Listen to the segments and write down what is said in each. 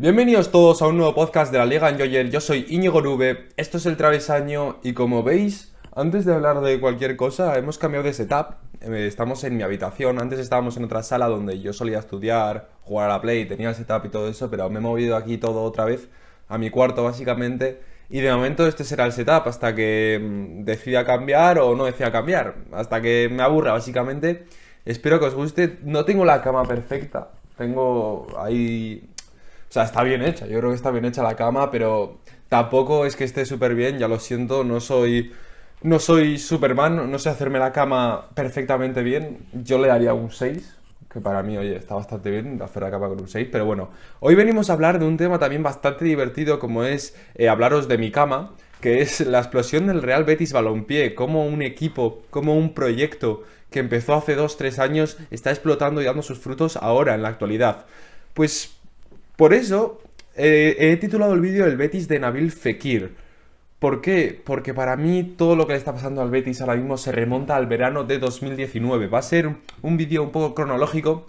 Bienvenidos todos a un nuevo podcast de la Liga Enjoyer. Yo soy Íñigo Nube, esto es El Travesaño y como veis, antes de hablar de cualquier cosa, hemos cambiado de setup. Estamos en mi habitación, antes estábamos en otra sala donde yo solía estudiar, jugar a la Play, tenía el setup y todo eso, pero me he movido aquí todo otra vez, a mi cuarto básicamente. Y de momento este será el setup hasta que decida cambiar o no decida cambiar, hasta que me aburra básicamente. Espero que os guste. No tengo la cama perfecta, tengo ahí... O sea, está bien hecha, yo creo que está bien hecha la cama, pero tampoco es que esté súper bien, ya lo siento, no soy Superman, no sé hacerme la cama perfectamente bien. Yo le daría un 6, que para mí, oye, está bastante bien hacer la cama con un 6, pero bueno. Hoy venimos a hablar de un tema también bastante divertido, como es hablaros de mi cama, que es la explosión del Real Betis Balompié, como un equipo, como un proyecto que empezó hace 2 3 años está explotando y dando sus frutos ahora, en la actualidad. Pues por eso he titulado el vídeo El Betis de Nabil Fekir. ¿Por qué? Porque para mí todo lo que le está pasando al Betis ahora mismo se remonta al verano de 2019. Va a ser un vídeo un poco cronológico.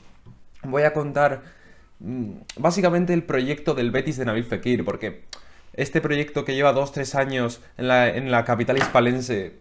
Voy a contar básicamente el proyecto del Betis de Nabil Fekir, porque este proyecto que lleva 2 3 años en la capital hispalense,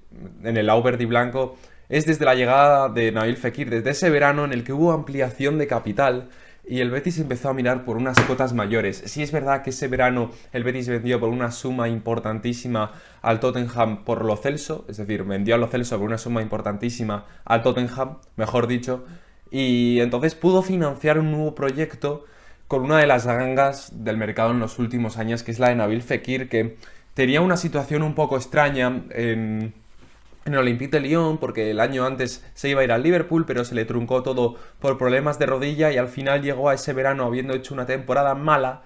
en el Auverdi Blanco, es desde la llegada de Nabil Fekir, desde ese verano en el que hubo ampliación de capital y el Betis empezó a mirar por unas cotas mayores. Sí es verdad que ese verano el Betis vendió por una suma importantísima al Tottenham por Lo Celso, es decir, vendió a Lo Celso por una suma importantísima al Tottenham, mejor dicho, y entonces pudo financiar un nuevo proyecto con una de las gangas del mercado en los últimos años, que es la de Nabil Fekir, que tenía una situación un poco extraña en el Olympique de Lyon, porque el año antes se iba a ir al Liverpool, pero se le truncó todo por problemas de rodilla y al final llegó a ese verano habiendo hecho una temporada mala.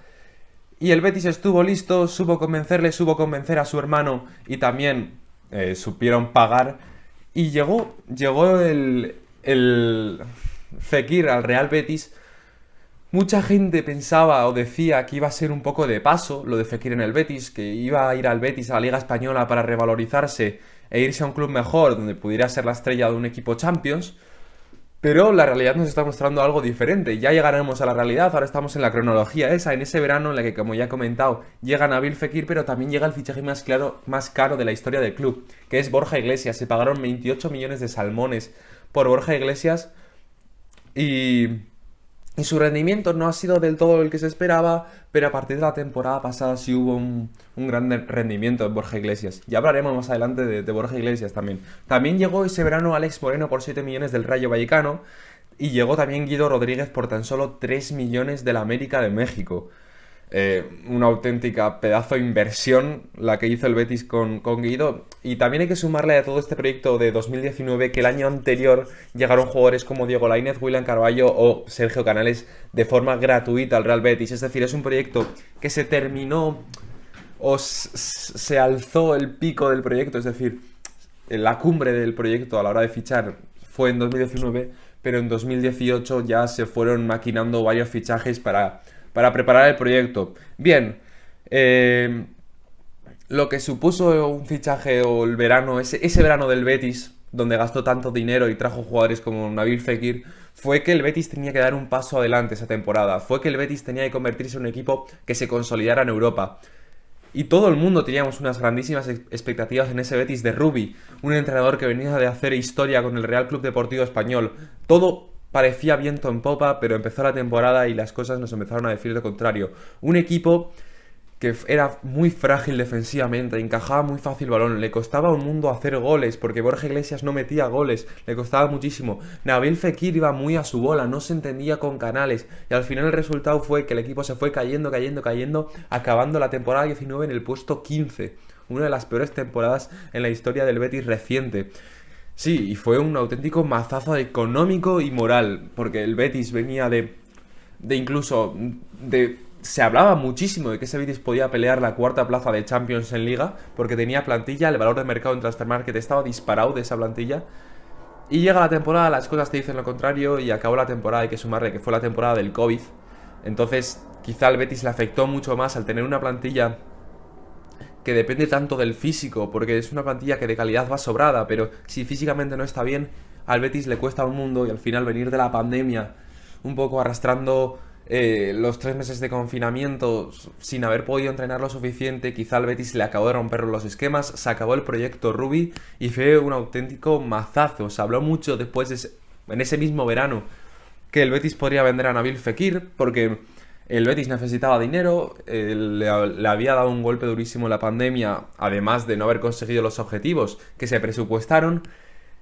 Y el Betis estuvo listo, supo convencerle, supo convencer a su hermano y también supieron pagar. Y llegó el Fekir al Real Betis. Mucha gente pensaba o decía que iba a ser un poco de paso lo de Fekir en el Betis, que iba a ir al Betis a la Liga Española para revalorizarse e irse a un club mejor donde pudiera ser la estrella de un equipo Champions, pero la realidad nos está mostrando algo diferente. Ya llegaremos a la realidad, ahora estamos en la cronología esa, en ese verano en la que, como ya he comentado, llega Nabil Fekir, pero también llega el fichaje más caro de la historia del club, que es Borja Iglesias. Se pagaron 28 millones de salmones por Borja Iglesias y... Y su rendimiento no ha sido del todo el que se esperaba, pero a partir de la temporada pasada sí hubo un gran rendimiento en Borja Iglesias. Ya hablaremos más adelante de Borja Iglesias también. También llegó ese verano Alex Moreno por 7 millones del Rayo Vallecano y llegó también Guido Rodríguez por tan solo 3 millones del América de México. Una auténtica pedazo de inversión la que hizo el Betis con Guido. Y también hay que sumarle a todo este proyecto de 2019 que el año anterior llegaron jugadores como Diego Lainez, William Carballo o Sergio Canales de forma gratuita al Real Betis. Es decir, es un proyecto que se terminó o se alzó el pico del proyecto, es decir, la cumbre del proyecto a la hora de fichar fue en 2019, pero en 2018 ya se fueron maquinando varios fichajes para preparar el proyecto. Bien, lo que supuso un fichaje o el verano, ese verano del Betis, donde gastó tanto dinero y trajo jugadores como Nabil Fekir, fue que el Betis tenía que dar un paso adelante esa temporada. Fue que el Betis tenía que convertirse en un equipo que se consolidara en Europa. Y todo el mundo teníamos unas grandísimas expectativas en ese Betis de Rubi, un entrenador que venía de hacer historia con el Real Club Deportivo Español. Todo parecía viento en popa, pero empezó la temporada y las cosas nos empezaron a decir lo contrario. Un equipo que era muy frágil defensivamente, encajaba muy fácil balón, le costaba un mundo hacer goles, porque Borja Iglesias no metía goles, le costaba muchísimo. Nabil Fekir iba muy a su bola, no se entendía con Canales, y al final el resultado fue que el equipo se fue cayendo, acabando la temporada 19 en el puesto 15, una de las peores temporadas en la historia del Betis reciente. Sí, y fue un auténtico mazazo económico y moral, porque el Betis venía se hablaba muchísimo de que ese Betis podía pelear la cuarta plaza de Champions en Liga, porque tenía plantilla, el valor de mercado en Transfermarkt estaba disparado de esa plantilla. Y llega la temporada, las cosas te dicen lo contrario, y acabó la temporada, hay que sumarle que fue la temporada del COVID. Entonces, quizá al Betis le afectó mucho más al tener una plantilla que depende tanto del físico, porque es una plantilla que de calidad va sobrada, pero si físicamente no está bien, al Betis le cuesta un mundo y al final venir de la pandemia un poco arrastrando los 3 meses de confinamiento sin haber podido entrenar lo suficiente, quizá al Betis le acabó de romper los esquemas, se acabó el proyecto Rubi y fue un auténtico mazazo. Se habló mucho después en ese mismo verano que el Betis podría vender a Nabil Fekir porque el Betis necesitaba dinero, le había dado un golpe durísimo la pandemia, además de no haber conseguido los objetivos que se presupuestaron.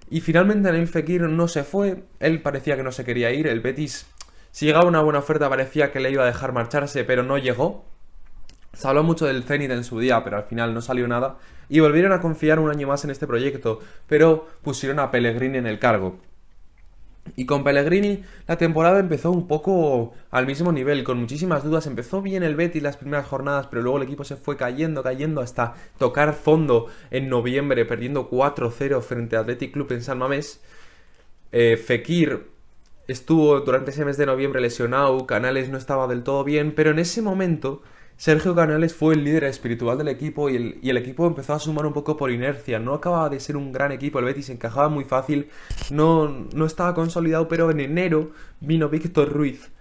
Y finalmente Nabil Fekir no se fue, él parecía que no se quería ir, el Betis, si llegaba una buena oferta parecía que le iba a dejar marcharse, pero no llegó. Se habló mucho del Zenit en su día, pero al final no salió nada. Y volvieron a confiar un año más en este proyecto, pero pusieron a Pellegrini en el cargo. Y con Pellegrini la temporada empezó un poco al mismo nivel, con muchísimas dudas. Empezó bien el Betis las primeras jornadas, pero luego el equipo se fue cayendo hasta tocar fondo en noviembre, perdiendo 4-0 frente a Athletic Club en San Mamés. Fekir estuvo durante ese mes de noviembre lesionado, Canales no estaba del todo bien, pero en ese momento Sergio Canales fue el líder espiritual del equipo y el equipo empezó a sumar un poco por inercia. No acababa de ser un gran equipo, el Betis encajaba muy fácil, no estaba consolidado, pero en enero vino Víctor Ruiz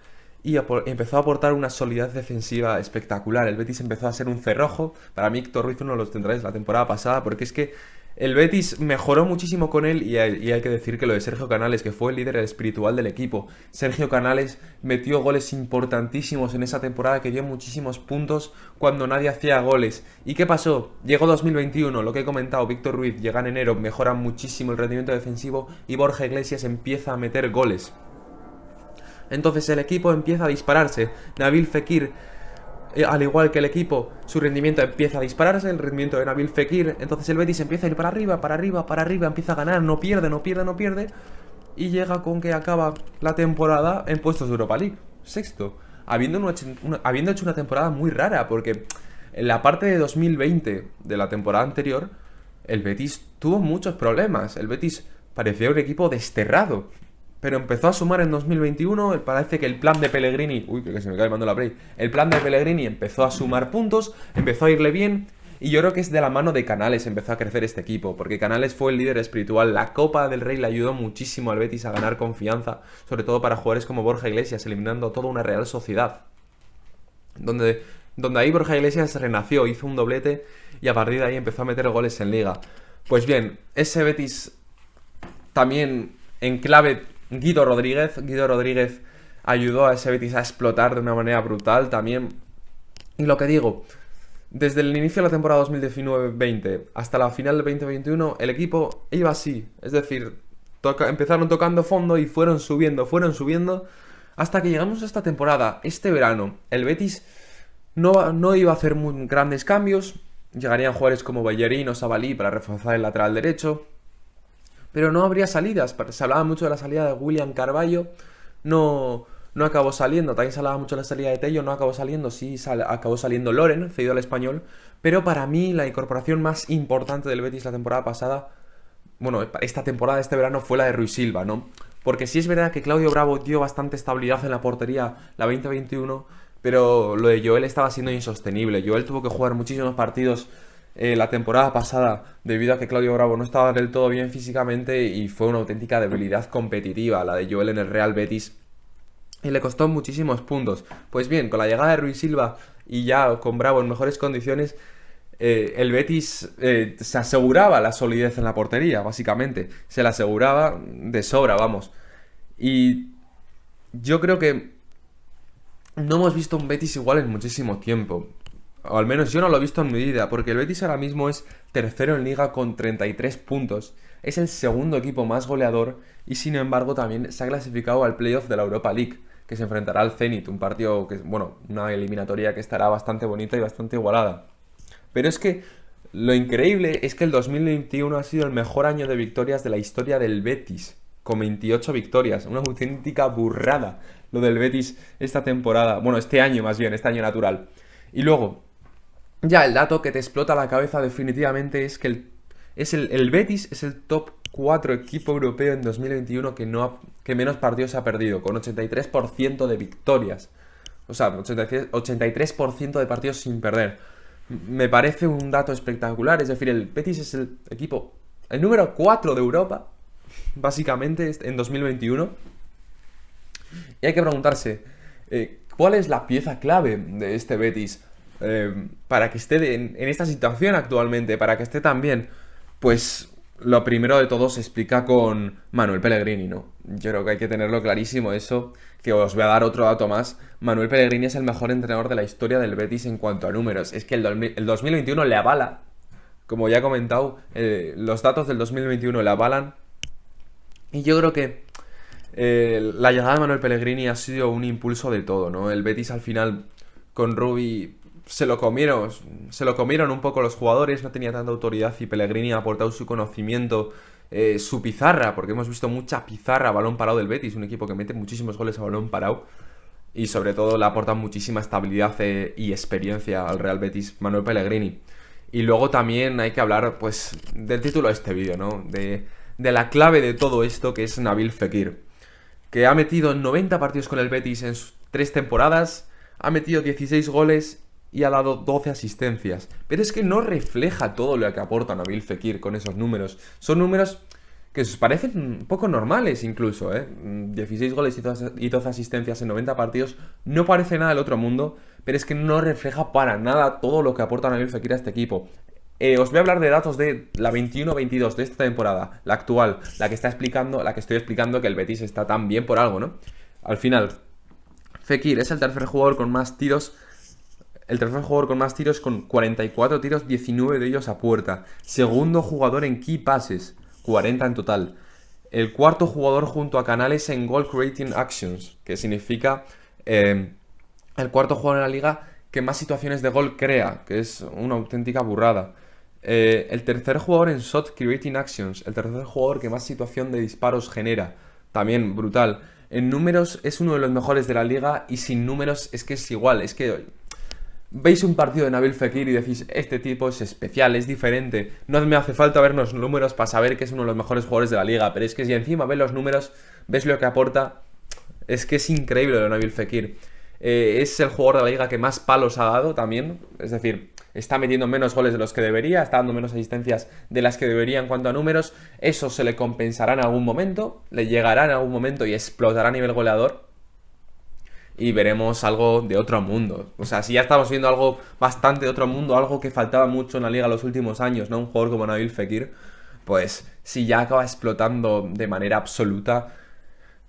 y empezó a aportar una solidez defensiva espectacular. El Betis empezó a ser un cerrojo. Para mí Víctor Ruiz uno de los centrales la temporada pasada, porque es que el Betis mejoró muchísimo con él y hay que decir que lo de Sergio Canales, que fue el líder espiritual del equipo. Sergio Canales metió goles importantísimos en esa temporada que dio muchísimos puntos cuando nadie hacía goles. ¿Y qué pasó? Llegó 2021, lo que he comentado, Víctor Ruiz llega en enero, mejora muchísimo el rendimiento defensivo y Borja Iglesias empieza a meter goles. Entonces el equipo empieza a dispararse. Nabil Fekir, al igual que el equipo, su rendimiento empieza a dispararse, el rendimiento de Nabil Fekir. Entonces el Betis empieza a ir para arriba, empieza a ganar, no pierde. Y llega con que acaba la temporada en puestos de Europa League, sexto. Habiendo hecho una temporada muy rara, porque en la parte de 2020 de la temporada anterior, el Betis tuvo muchos problemas. El Betis parecía un equipo desterrado. Pero empezó a sumar en 2021, parece que el plan de Pellegrini... Uy, que se me cae el mando la Play. El plan de Pellegrini empezó a sumar puntos, empezó a irle bien, y yo creo que es de la mano de Canales empezó a crecer este equipo, porque Canales fue el líder espiritual. La Copa del Rey le ayudó muchísimo al Betis a ganar confianza, sobre todo para jugadores como Borja Iglesias, eliminando toda una Real Sociedad. Donde ahí Borja Iglesias renació, hizo un doblete, y a partir de ahí empezó a meter goles en Liga. Pues bien, ese Betis también en clave... Guido Rodríguez ayudó a ese Betis a explotar de una manera brutal también. Y lo que digo, desde el inicio de la temporada 2019-20 hasta la final del 2021, el equipo iba así. Es decir, empezaron tocando fondo y fueron subiendo, hasta que llegamos a esta temporada, este verano. El Betis no iba a hacer muy grandes cambios. Llegarían jugadores como Bellerín o Sabalí para reforzar el lateral derecho. Pero no habría salidas. Se hablaba mucho de la salida de William Carvalho. No acabó saliendo. También se hablaba mucho de la salida de Tello. No acabó saliendo. Sí, acabó saliendo Loren, cedido al Español. Pero para mí la incorporación más importante del Betis la temporada pasada, bueno, esta temporada, este verano, fue la de Rui Silva, ¿no? Porque sí es verdad que Claudio Bravo dio bastante estabilidad en la portería la 2021, pero lo de Joel estaba siendo insostenible. Joel tuvo que jugar muchísimos partidos la temporada pasada debido a que Claudio Bravo no estaba del todo bien físicamente y fue una auténtica debilidad competitiva la de Joel en el Real Betis y le costó muchísimos puntos. Pues bien, con la llegada de Rui Silva y ya con Bravo en mejores condiciones, el Betis se aseguraba la solidez en la portería, básicamente. Se la aseguraba de sobra, vamos. Y yo creo que no hemos visto un Betis igual en muchísimo tiempo. O al menos yo no lo he visto en mi vida, porque el Betis ahora mismo es tercero en Liga con 33 puntos. Es el segundo equipo más goleador y sin embargo también se ha clasificado al playoff de la Europa League, que se enfrentará al Zenit, un partido que, bueno, una eliminatoria que estará bastante bonita y bastante igualada. Pero es que lo increíble es que el 2021 ha sido el mejor año de victorias de la historia del Betis, con 28 victorias, una auténtica burrada lo del Betis esta temporada, bueno, este año más bien, este año natural. Y luego, ya el dato que te explota la cabeza definitivamente es que el Betis es el top 4 equipo europeo en 2021 que menos partidos ha perdido, con 83% de victorias. O sea, 83% de partidos sin perder. Me parece un dato espectacular, es decir, el Betis es el equipo, el número 4 de Europa, básicamente, en 2021. Y hay que preguntarse, ¿Cuál es la pieza clave de este Betis para que esté en esta situación actualmente, para que esté tan bien? Pues lo primero de todo se explica con Manuel Pellegrini, ¿no? Yo creo que hay que tenerlo clarísimo eso, que os voy a dar otro dato más. Manuel Pellegrini es el mejor entrenador de la historia del Betis en cuanto a números. Es que el 2021 le avala, como ya he comentado, los datos del 2021 le avalan. Y yo creo que la llegada de Manuel Pellegrini ha sido un impulso de todo, ¿no? El Betis al final con Rubi se lo comieron un poco los jugadores, no tenía tanta autoridad y Pellegrini ha aportado su conocimiento, su pizarra, porque hemos visto mucha pizarra a balón parado del Betis, un equipo que mete muchísimos goles a balón parado y sobre todo le aporta muchísima estabilidad y experiencia al Real Betis Manuel Pellegrini. Y luego también hay que hablar, pues, del título de este vídeo, ¿no? De la clave de todo esto, que es Nabil Fekir, que ha metido 90 partidos con el Betis en sus 3 temporadas, ha metido 16 goles y ha dado 12 asistencias. Pero es que no refleja todo lo que aporta Nabil Fekir con esos números. Son números que os parecen un poco normales incluso, ¿eh? 16 goles y 12 asistencias en 90 partidos no parece nada del otro mundo, pero es que no refleja para nada todo lo que aporta Nabil Fekir a este equipo. Os voy a hablar de datos de la 21-22 de esta temporada, la actual, la que estoy explicando que el Betis está tan bien por algo, ¿no? Al final, Fekir es el tercer jugador con más tiros con 44 tiros, 19 de ellos a puerta. Segundo jugador en key passes, 40 en total. El cuarto jugador junto a Canales en goal creating actions, que significa el cuarto jugador en la liga que más situaciones de gol crea, que es una auténtica burrada. El tercer jugador en shot creating actions, el tercer jugador que más situación de disparos genera, también brutal. En números es uno de los mejores de la liga y sin números es que es igual, es que veis un partido de Nabil Fekir y decís, este tipo es especial, es diferente, no me hace falta ver los números para saber que es uno de los mejores jugadores de la liga, pero es que si encima ves los números, ves lo que aporta, es que es increíble lo de Nabil Fekir. Es el jugador de la liga que más palos ha dado también, es decir, está metiendo menos goles de los que debería, está dando menos asistencias de las que debería en cuanto a números. Eso se le compensará en algún momento, le llegará en algún momento y explotará a nivel goleador. Y veremos algo de otro mundo. O sea, si ya estamos viendo algo bastante de otro mundo, algo que faltaba mucho en la liga en los últimos años, ¿no? Un jugador como Nabil Fekir, pues si ya acaba explotando de manera absoluta,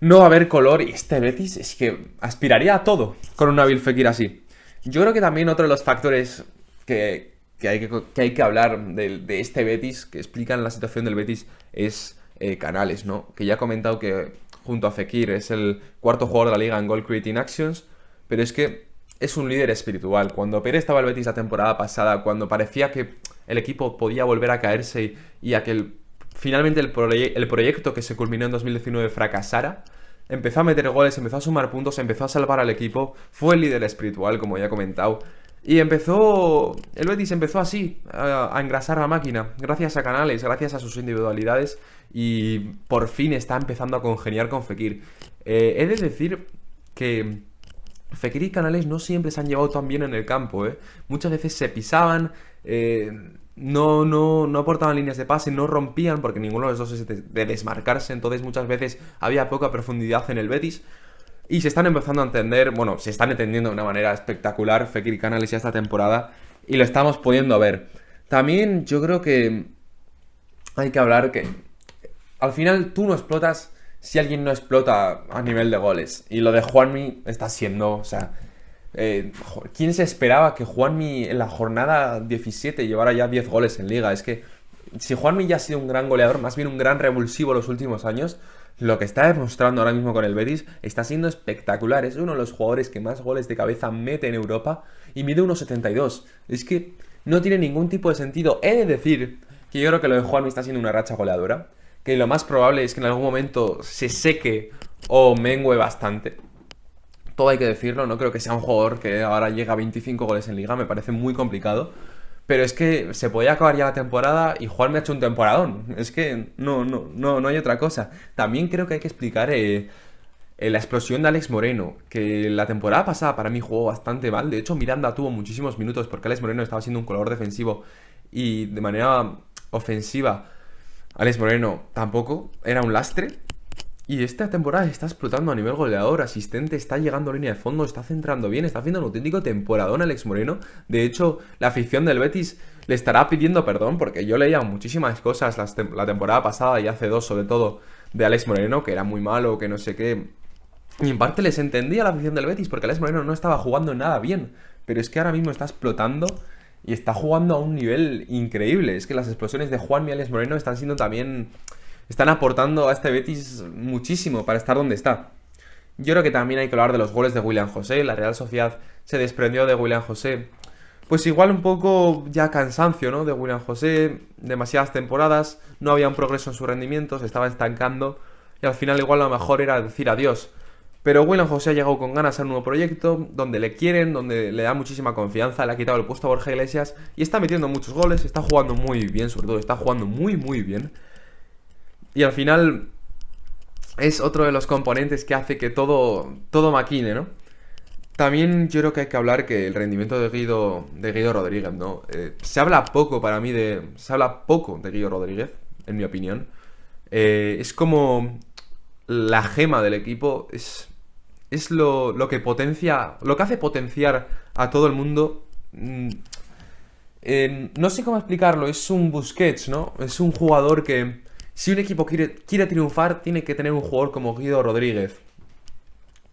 no va a haber color. Y este Betis es que aspiraría a todo con un Nabil Fekir así. Yo creo que también otro de los factores que hay que hablar de este Betis, que explican la situación del Betis, es Canales, ¿no? Que ya he comentado que junto a Fekir es el cuarto jugador de la liga en goal creating actions, pero es que es un líder espiritual. Cuando Pérez estaba el Betis la temporada pasada, cuando parecía que el equipo podía volver a caerse y a que finalmente el proyecto que se culminó en 2019 fracasara, empezó a meter goles, empezó a sumar puntos, empezó a salvar al equipo, fue el líder espiritual, como ya he comentado. Y el Betis empezó así, a engrasar la máquina, gracias a Canales, gracias a sus individualidades, y por fin está empezando a congeniar con Fekir. He de decir que Fekir y Canales no siempre se han llevado tan bien en el campo, ¿eh? Muchas veces se pisaban, no aportaban líneas de pase, no rompían, porque ninguno de los dos es de desmarcarse, entonces muchas veces había poca profundidad en el Betis. Y se están empezando a entender, bueno, se están entendiendo de una manera espectacular Fekir y Canales ya esta temporada y lo estamos pudiendo ver. También yo creo que hay que hablar que al final tú no explotas si alguien no explota a nivel de goles. Y lo de Juanmi está siendo, o sea, ¿quién se esperaba que Juanmi en la jornada 17 llevara ya 10 goles en liga? Es que si Juanmi ya ha sido un gran goleador, más bien un gran revulsivo los últimos años, lo que está demostrando ahora mismo con el Betis está siendo espectacular. Es uno de los jugadores que más goles de cabeza mete en Europa y mide 1,72. Es que no tiene ningún tipo de sentido. He de decir que yo creo que lo de Juanmi está siendo una racha goleadora, que lo más probable es que en algún momento se seque o mengue bastante. Todo hay que decirlo, no creo que sea un jugador que ahora llega a 25 goles en liga, me parece muy complicado. Pero es que se podía acabar ya la temporada y Juan me ha hecho un temporadón. Es que no hay otra cosa. También creo que hay que explicar la explosión de Alex Moreno, que la temporada pasada para mí jugó bastante mal. De hecho, Miranda tuvo muchísimos minutos porque Alex Moreno estaba siendo un colador defensivo y de manera ofensiva Alex Moreno tampoco, era un lastre. Y esta temporada está explotando a nivel goleador, asistente, está llegando a línea de fondo, está centrando bien, está haciendo un auténtico temporadón Alex Moreno. De hecho, la afición del Betis le estará pidiendo perdón porque yo leía muchísimas cosas la temporada pasada y hace dos sobre todo de Alex Moreno, que era muy malo, que no sé qué. Y en parte les entendía la afición del Betis porque Alex Moreno no estaba jugando nada bien. Pero es que ahora mismo está explotando y está jugando a un nivel increíble. Es que las explosiones de Juan y Alex Moreno están siendo también... Están aportando a este Betis muchísimo para estar donde está. Yo creo que también hay que hablar de los goles de William José. La Real Sociedad se desprendió de William José. Pues igual un poco ya cansancio, ¿no? De William José, demasiadas temporadas, no había un progreso en su rendimiento, se estaba estancando y al final igual lo mejor era decir adiós. Pero William José ha llegado con ganas a un nuevo proyecto, donde le quieren, donde le da muchísima confianza, le ha quitado el puesto a Borja Iglesias y está metiendo muchos goles, está jugando muy bien, sobre todo está jugando muy muy bien. Y al final es otro de los componentes que hace que todo maquine, ¿no? También yo creo que hay que hablar que el rendimiento de Guido Rodríguez, ¿no? Se habla poco para mí se habla poco de Guido Rodríguez, en mi opinión. Es como la gema del equipo, es lo que potencia, lo que hace potenciar a todo el mundo. No sé cómo explicarlo, es un Busquets, ¿no? Es un jugador que, si un equipo quiere triunfar, tiene que tener un jugador como Guido Rodríguez.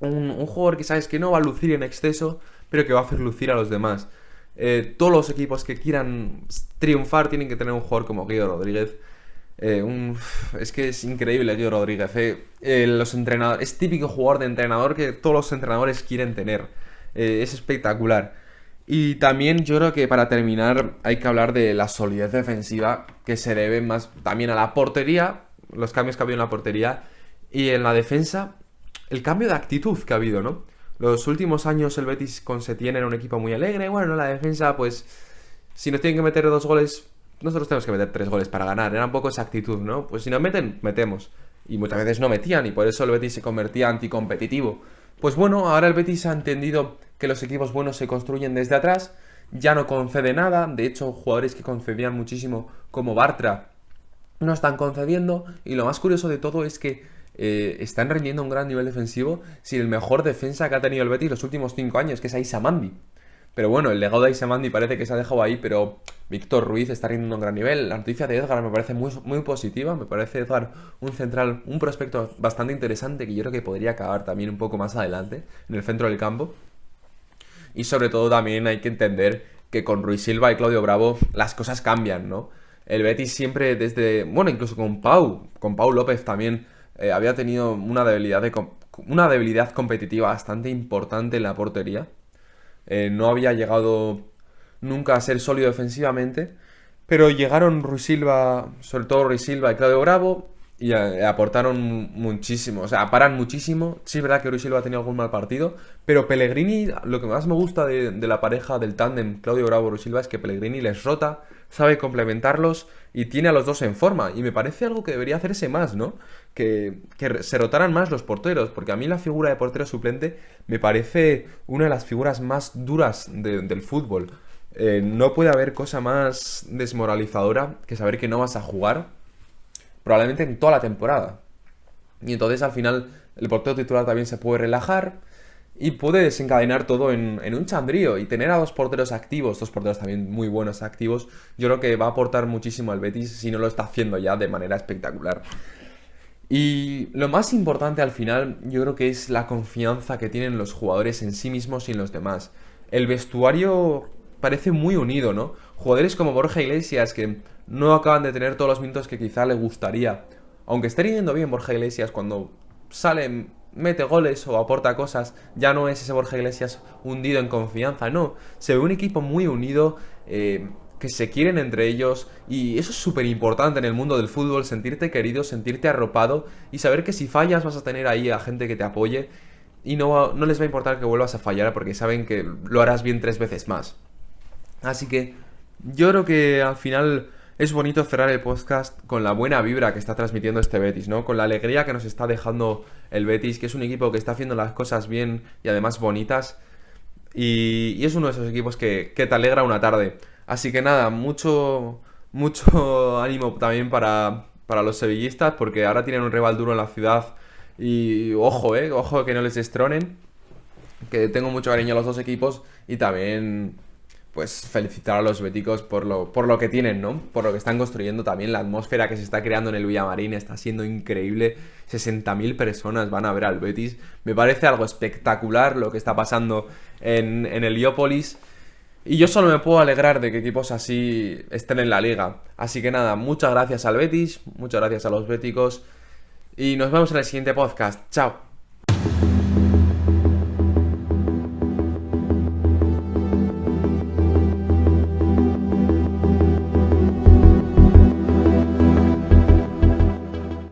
Un jugador que sabes que no va a lucir en exceso, pero que va a hacer lucir a los demás. Todos los equipos que quieran triunfar tienen que tener un jugador como Guido Rodríguez. Es que es increíble Guido Rodríguez. Los entrenadores, es típico jugador de entrenador que todos los entrenadores quieren tener. Es espectacular. Y también yo creo que para terminar hay que hablar de la solidez defensiva que se debe más también a la portería, los cambios que ha habido en la portería y en la defensa, el cambio de actitud que ha habido, ¿no? Los últimos años el Betis con Setién era un equipo muy alegre, bueno, en la defensa pues si nos tienen que meter 2 goles, nosotros tenemos que meter 3 goles para ganar, era un poco esa actitud, ¿no? Pues si nos meten, metemos. Y muchas veces no metían y por eso el Betis se convertía anticompetitivo. Pues bueno, ahora el Betis ha entendido que los equipos buenos se construyen desde atrás, ya no concede nada, de hecho jugadores que concedían muchísimo como Bartra no están concediendo y lo más curioso de todo es que están rindiendo un gran nivel defensivo sin el mejor defensa que ha tenido el Betis los últimos 5 años, que es Aissa Mandi. Pero bueno, el legado de Aissa Mandi parece que se ha dejado ahí, pero Víctor Ruiz está rindiendo un gran nivel. La noticia de Edgar me parece muy, muy positiva, me parece Edgar un central, un prospecto bastante interesante que yo creo que podría acabar también un poco más adelante en el centro del campo. Y sobre todo también hay que entender que con Rui Silva y Claudio Bravo las cosas cambian, ¿no? El Betis siempre desde... Bueno, incluso con Pau López también había tenido una debilidad competitiva bastante importante en la portería. No había llegado nunca a ser sólido defensivamente, pero llegaron Rui Silva, sobre todo Rui Silva y Claudio Bravo, y aportaron muchísimo, o sea, paran muchísimo. Sí, es verdad que Rui Silva ha tenido algún mal partido, pero Pellegrini, lo que más me gusta de la pareja del tándem Claudio Bravo-Rui Silva es que Pellegrini les rota, sabe complementarlos y tiene a los dos en forma. Y me parece algo que debería hacerse más, ¿no? Que se rotaran más los porteros, porque a mí la figura de portero suplente me parece una de las figuras más duras del fútbol. No puede haber cosa más desmoralizadora que saber que no vas a jugar probablemente en toda la temporada. Y entonces al final el portero titular también se puede relajar y puede desencadenar todo en un chandrío. Y tener a 2 porteros activos, 2 porteros también muy buenos activos, yo creo que va a aportar muchísimo al Betis si no lo está haciendo ya de manera espectacular. Y lo más importante al final yo creo que es la confianza que tienen los jugadores en sí mismos y en los demás. El vestuario parece muy unido, ¿no? Jugadores como Borja Iglesias que no acaban de tener todos los minutos que quizá le gustaría. Aunque esté rindiendo bien Borja Iglesias cuando sale, mete goles o aporta cosas, ya no es ese Borja Iglesias hundido en confianza, no. Se ve un equipo muy unido, que se quieren entre ellos y eso es súper importante en el mundo del fútbol, sentirte querido, sentirte arropado y saber que si fallas vas a tener ahí a gente que te apoye y no les va a importar que vuelvas a fallar porque saben que lo harás bien 3 veces más. Así que yo creo que al final es bonito cerrar el podcast con la buena vibra que está transmitiendo este Betis, ¿no? Con la alegría que nos está dejando el Betis, que es un equipo que está haciendo las cosas bien y además bonitas. Y es uno de esos equipos que te alegra una tarde. Así que nada, mucho ánimo también para los sevillistas, porque ahora tienen un rival duro en la ciudad Y ojo que no les destronen, que tengo mucho cariño a los dos equipos y también pues felicitar a los béticos por lo que tienen, ¿no? Por lo que están construyendo también, la atmósfera que se está creando en el Villamarín está siendo increíble. 60.000 personas van a ver al Betis. Me parece algo espectacular lo que está pasando en Heliópolis. Y yo solo me puedo alegrar de que equipos así estén en la liga. Así que nada, muchas gracias al Betis, muchas gracias a los béticos. Y nos vemos en el siguiente podcast. Chao.